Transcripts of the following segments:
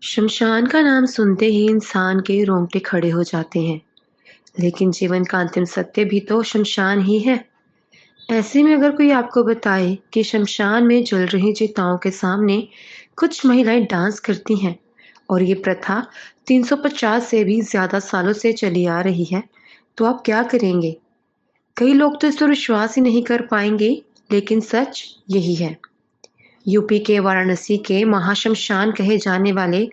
शमशान का नाम सुनते ही इंसान के रोंगटे खड़े हो जाते हैं। लेकिन जीवन का अंतिम सत्य भी तो शमशान ही है। ऐसे में अगर कोई आपको बताए कि शमशान में जल रही चिताओं के सामने कुछ महिलाएं डांस करती हैं और ये प्रथा 350 से भी ज्यादा सालों से चली आ रही है, तो आप क्या करेंगे? कई लोग तो इस पर विश्वास ही नहीं कर पाएंगे, लेकिन सच यही है। यूपी के वाराणसी के महाशमशान कहे जाने वाले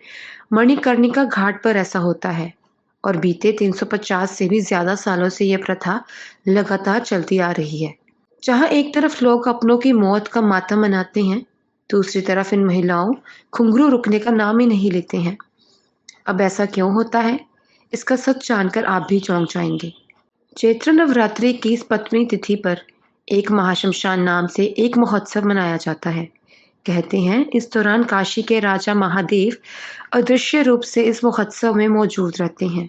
मणिकर्णिका घाट पर ऐसा होता है और बीते 350 से भी ज्यादा सालों से यह प्रथा लगातार चलती आ रही है। जहां एक तरफ लोग अपनों की मौत का मातम मनाते हैं, दूसरी तरफ इन महिलाओं घुंघरू रुकने का नाम ही नहीं लेते हैं। अब ऐसा क्यों होता है? इसका सच जानकर आप भी चौंक जाएंगे। चैत्र नवरात्रि की इस 5वीं तिथि पर एक महाशमशान नाम से एक महोत्सव मनाया जाता है। कहते हैं इस दौरान काशी के राजा महादेव अदृश्य रूप से इस महोत्सव में मौजूद रहते हैं।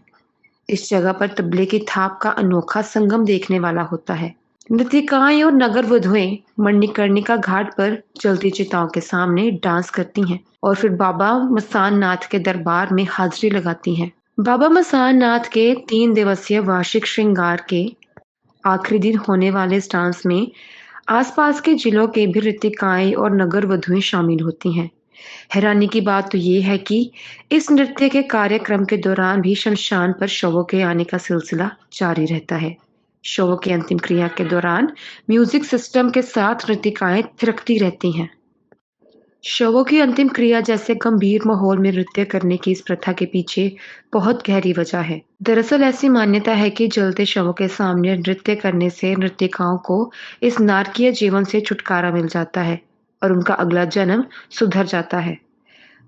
इस जगह पर तबले की थाप का अनोखा संगम देखने वाला होता है। नृत्यिकाएं और नगर वधुएं मणिकर्णिका घाट पर जलती चिताओं के सामने डांस करती हैं और फिर बाबा मसान नाथ के दरबार में हाजिरी लगाती हैं। बाबा मसान नाथ के 3 दिवसीय वार्षिक श्रृंगार के आखिरी दिन होने वाले इस डांस में आसपास के जिलों के भी नृत्यिकाएं और नगर वधुएं शामिल होती हैं। हैरानी की बात तो ये है कि इस नृत्य के कार्यक्रम के दौरान भी शमशान पर शवों के आने का सिलसिला जारी रहता है। शवों की अंतिम क्रिया के दौरान म्यूजिक सिस्टम के साथ नृत्यिकाएं थिरकती रहती हैं। शवों की अंतिम क्रिया जैसे गंभीर माहौल में नृत्य करने की इस प्रथा के पीछे बहुत गहरी वजह है। दरअसल ऐसी मान्यता है कि जलते शवों के सामने नृत्य करने से नृत्यिकाओं को इस नारकीय जीवन से छुटकारा मिल जाता है और उनका अगला जन्म सुधर जाता है।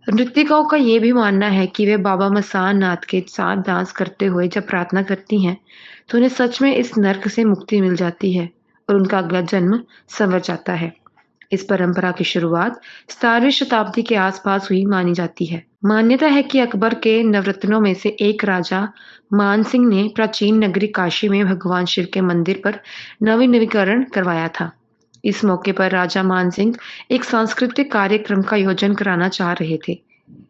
नृत्यिकाओं का ये भी मानना है कि वे बाबा मसान नाथ के साथ डांस करते हुए जब प्रार्थना करती हैं, तो उन्हें सच में इस नर्क से मुक्ति मिल जाती है और उनका अगला जन्म संवर जाता है। इस परंपरा की शुरुआत 17वीं शताब्दी के आसपास हुई मानी जाती है। मान्यता है कि अकबर के नवरत्नों में से एक राजा मान सिंह ने प्राचीन नगरी काशी में भगवान शिव के मंदिर पर नवीनीकरण करवाया था। इस मौके पर राजा मान सिंह एक सांस्कृतिक कार्यक्रम का आयोजन कराना चाह रहे थे,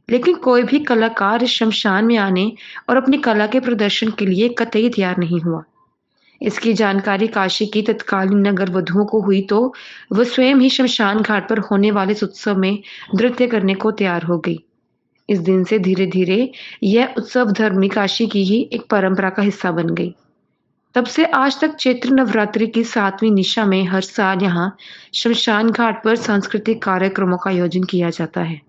लेकिन कोई भी कलाकार इस शमशान में आने और अपनी कला के प्रदर्शन के लिए कतई तैयार नहीं हुआ। इसकी जानकारी काशी की तत्कालीन नगर वधुओं को हुई तो वह स्वयं ही शमशान घाट पर होने वाले इस उत्सव में नृत्य करने को तैयार हो गई। इस दिन से धीरे धीरे यह उत्सव धर्मी काशी की ही एक परंपरा का हिस्सा बन गई। तब से आज तक चैत्र नवरात्रि की 7वीं निशा में हर साल यहाँ शमशान घाट पर सांस्कृतिक कार्यक्रमों का आयोजन किया जाता है।